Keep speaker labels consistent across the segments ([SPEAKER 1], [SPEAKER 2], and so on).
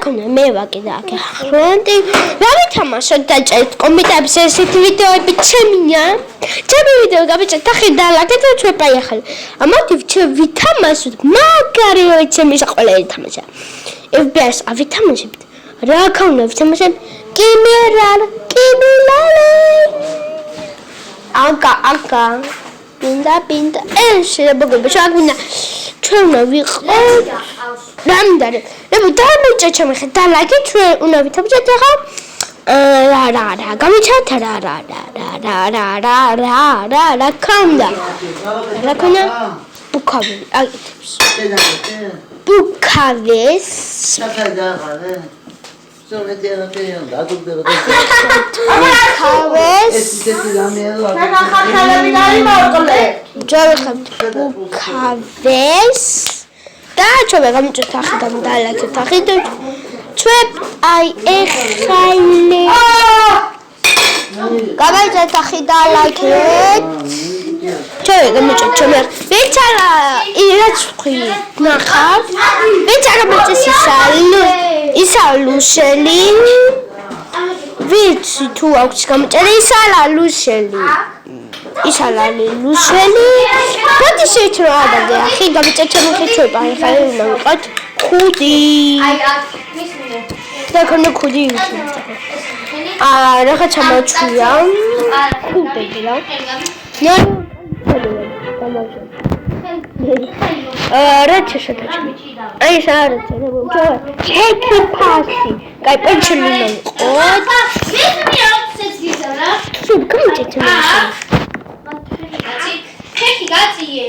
[SPEAKER 1] ქონა მე ვაკიდე აქ ფრონტი რა ვითამაშოთ დაჭერეთ კომენტებში ესეთი ვიდეოები ჩემია ჩემი ვიდეო გავიწერთ ახლა დალაგეთ ჩვენ პაი ახლა ამათი ვითამაშოთ მაგარია ჩემი საყოველთი თამაშია FPS ავითამაშებთ რა ქონა ვითამაშებ კიმერალ აკა Pinda შეიძლება შეგუნა ჩვენ უნდა ვიყოთ რამდენი დამეჭეჩა მე ხა ლაგი ჩვენ უნდა ვითამაშოთ ახლა რა გამიჩათ რა ქონდა რა ქონა ბუქავი აგეთებს ბუქავეს Bukaves da çobe gamıcı taxıdan dalakı taxıdı çöp ay exale Gamıcı taxıda dalakı çobe gamıcı çobe beçara ilaçqi naxaf beçara beçisisalu isaluşeli ვიცი თუ აქვს გამჭერე ისალალი ლუშელი მოდი შეიჩრო ადაგე ახი გამჭერჩემ ხეჩვება ახლა უნდა ვიყოთ ხუდი და კონე ხუდი რა ხა ჩამოჩვია ხუდები რა რა შეშეთაჩი აი საერთოდ ჩეკი ფასი კაი პენჩელი მოყოთ სულ გამჭეჩე ჩეკი გაციე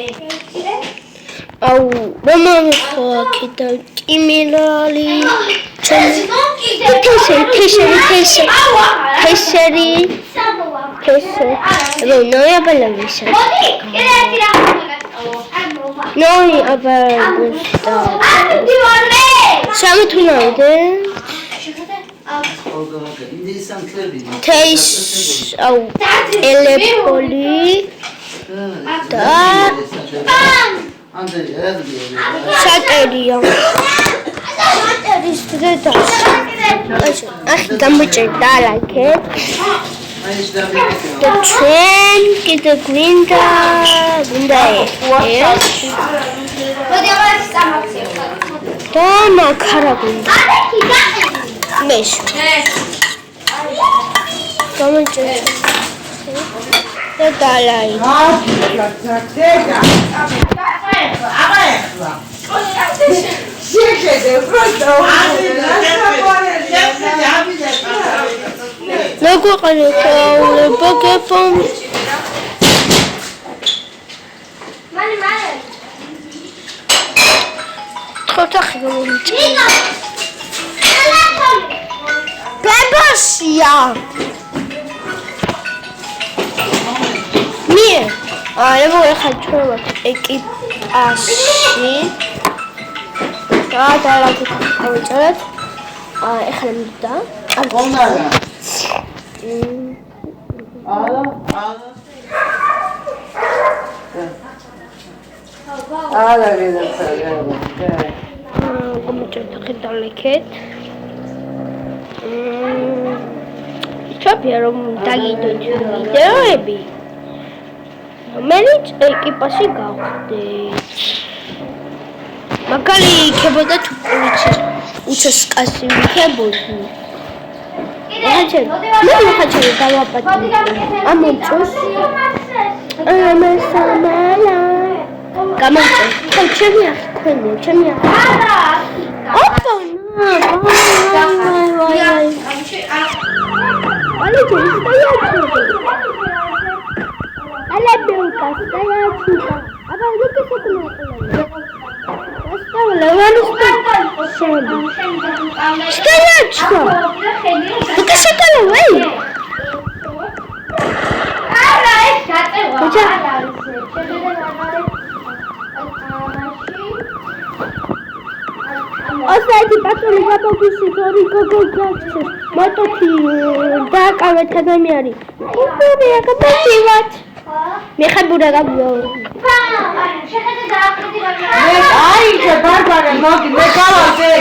[SPEAKER 1] აუ მომან ხო კიდე კიმილალი თესერი ნოია ბალავიშა Noi aperta. Siamo tornati. Taste elepoli. Da. Sateria. Like it. The train is the window yes. Toma carabin. Mesh. Come on, the dalai. Logo qani tawle bagafon Mani Khotakhi gomchi Babosia Mie lebo ekhatshwa ekipashi და ლაგეთ ავიწერეთ ეხლა მიდა
[SPEAKER 2] Ala gidetsa.
[SPEAKER 1] Kommentar ხიდალეკეთ. Ჩაფია რომ დაგიდოთ ვიდეოები. რომელიც ეკიპაში გავხდეთ. მაგალი იქებოდა თუ უჩესკასი იქებოდი. მე ხაჭერი დავაპატიმი. ამოწოს. ამასამალა. გამარჯვე. ჩემი ახი ქვენი, ჩემი ახი. ოპა, ვაი. Olha que isso daí é tudo. Olha a branca, isso daí é tudo. Agora, o que você comeu? Está levando isso daí. Isso daí é tudo. O que você comeu aí? Olha aqui, passou ligar para o piscador e cocô gato. Bota aqui, dá a cabeça da minha ali. Me acabou de gabião. Ai, que bárbara, não, que me cala você.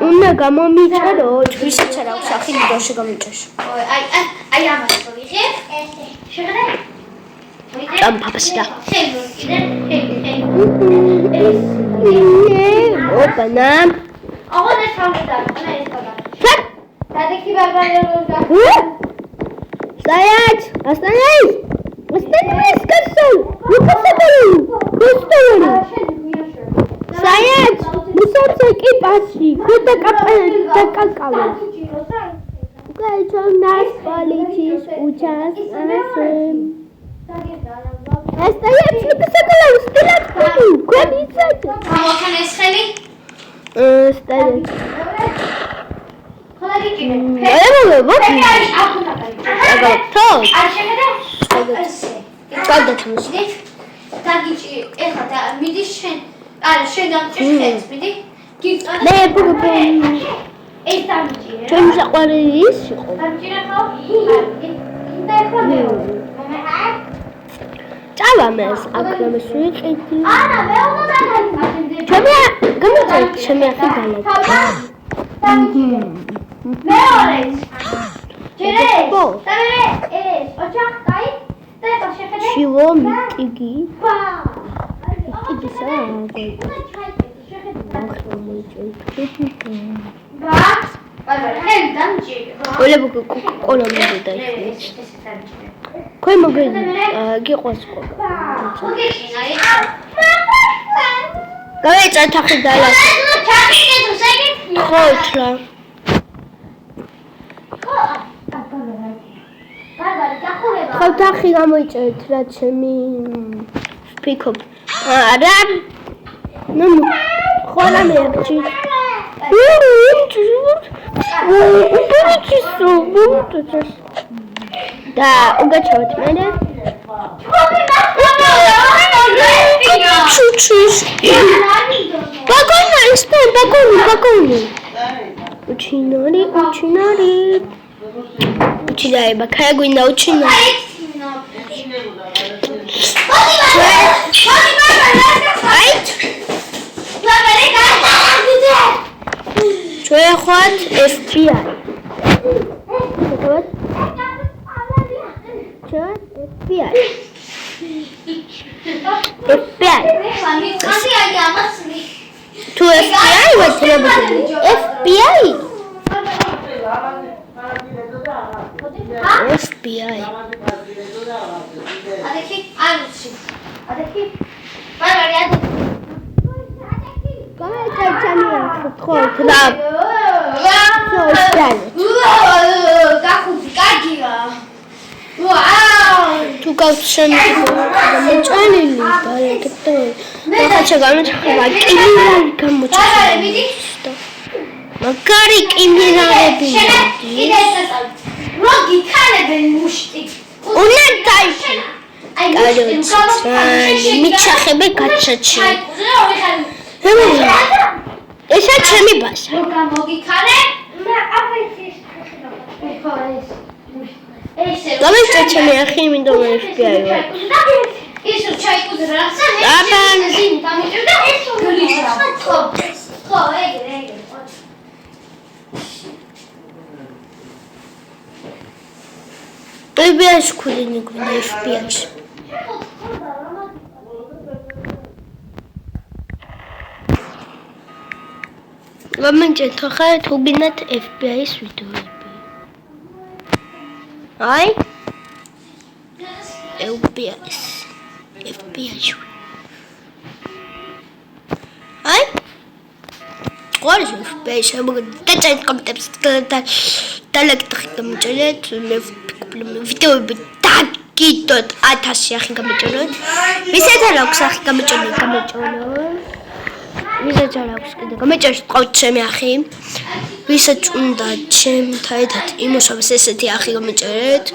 [SPEAKER 1] უნდა გამომიჭერო, ვისაც არ აქვს ახი დაშე გამიჭეშო.
[SPEAKER 3] აი ამას ვიღებ. შეგრე?
[SPEAKER 1] ამ პაპასა. ოპანა.
[SPEAKER 3] აღარ ესამდა, ეს გადაგა. დადიქი ბაბაეროდა.
[SPEAKER 1] Стоять! Остановись! Остановись, сказал! Ну посмотри! Посмотри! Стоять! Мусорцы экипажи! Куда какао? Кайчо нас полетишь участником. Стоять! Ну посмотри! Стрелять буду! Комицать!
[SPEAKER 3] Амохан эсхели?
[SPEAKER 1] Стоять!
[SPEAKER 3] вот.
[SPEAKER 1] გადათმოს.
[SPEAKER 3] დაგიჭი, ეხლა და მიდის შენ. არა, შენ დამჭირხეთ, მიდი.
[SPEAKER 1] მე ბუბუ.
[SPEAKER 3] ეს დამჭირე.
[SPEAKER 1] ჩემი საყვარელი ის იყო.
[SPEAKER 3] დამჭირე ხო? და ეხლა მე.
[SPEAKER 1] წავა მეს, აქრომეს ვიყიდი.
[SPEAKER 3] არა, მე უნდა დაგაიწე.
[SPEAKER 1] ჩემი გამოწე, ჩემი ახი გალა.
[SPEAKER 3] მეორე. ჯერე. დავერე, ეს ოჩახტაი.
[SPEAKER 1] Чего митиги? Митиги Оля буку кола мода их. Кой могу геқоско. Давай чатахи дала. Хотла. ხალხი გამოიჭერეთ რა ჩემი ვფიქრობ არა ნუ ხოლა მე ვჭი და უგაჩვენეთ მე ჩუჩის ბაგონი სპენ ბაგონი უჩინარი Учинаем, какая гуйна учинаем. Что я ход FBI? Что FBI? FBI. Tu FBI ou FBI? FBI.
[SPEAKER 3] Adekhi, adekhi. Bye.
[SPEAKER 1] Կայցամիա խոտ լավ Tu կացշեմ გამოწვენილი და ეგეთო. ახლა ჩაგამოჩხება კილი გამოჩხება. მაგარი კიმერები.
[SPEAKER 3] Rogi kaneben mushti.
[SPEAKER 1] Una dai. მიჩახები გაჩაჩი. ესა ჩემი ბაშა.
[SPEAKER 3] მოგიქარე?
[SPEAKER 1] გამეჭა ჩემი ახი მინდომ FBI ვარ.
[SPEAKER 3] ისო ჩაიკუზე რაღაცა
[SPEAKER 1] აბა.
[SPEAKER 3] ზინი დამიჭირდა ეს გლიშა. ხო, ეგრე.
[SPEAKER 1] FBI-ს ქუდინი გვინდა FBI-ს. გამეჭეთ ხა თუ გინდათ FBI-ს ვიდეოები. აი FBI-ს. აი ყოლის FBI-ს დაჭერეთ კომენტებს და ლайკი გამიჭერეთ ვიდეოები დაგიდოთ 1000 ახი გამიჭერეთ. ვისაც არ აქვს ახი გამიჭერეთ. ვისაც არ აქვს კიდე გამიჭერეთ ყავთ ჩემი ახი. ვისაც უნდა ჩემთან ერთად იმუშავოს ესეთი ახი გამიჭერეთ.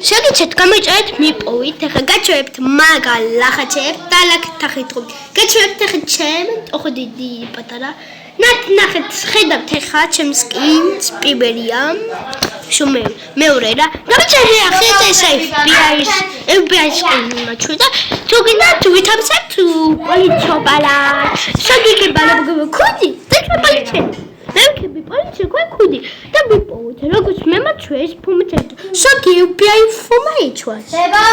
[SPEAKER 1] შეგიძლიათ გამიჭერეთ მიპოვით. ახლა გაჩვევებთ მაგალ ლახაჩებს და ლაკთახით რომ გაჩვევებთ ახლა ჩემ ოხო დიდი პატარა. ნახეთ ხედავთ ახლა ჩემ სკინს პირველია. შუმე მეორე რა. გამიჭერე ახლა ეს FBI-ს სკინი მაჩვედა. თუ გინდათ ვითამსებთ პოლიციოპალა. შეგიგებალა ქუდი და პოლიცია. მეკები პოლიცია ქუდი და მიპოვოთ როგორც მე მაჩვეს ფუმეთად. შოგი FBI ფუმა იჩვას.
[SPEAKER 3] დებო.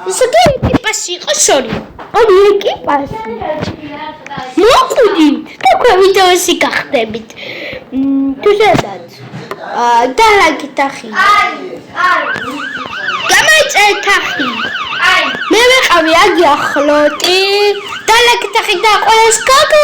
[SPEAKER 1] ისე ეკიპაჟი იყო შორი. ორი ეკიპაჟი. მოკვდით და ქვე ვიდეოსი გახდებით. თუ შედათ. და ლайკით ახი. გამეჭერეთ ახი. მე ვიყავი აგი ახლოტი და ლайკით ახი და ყველას გაგო.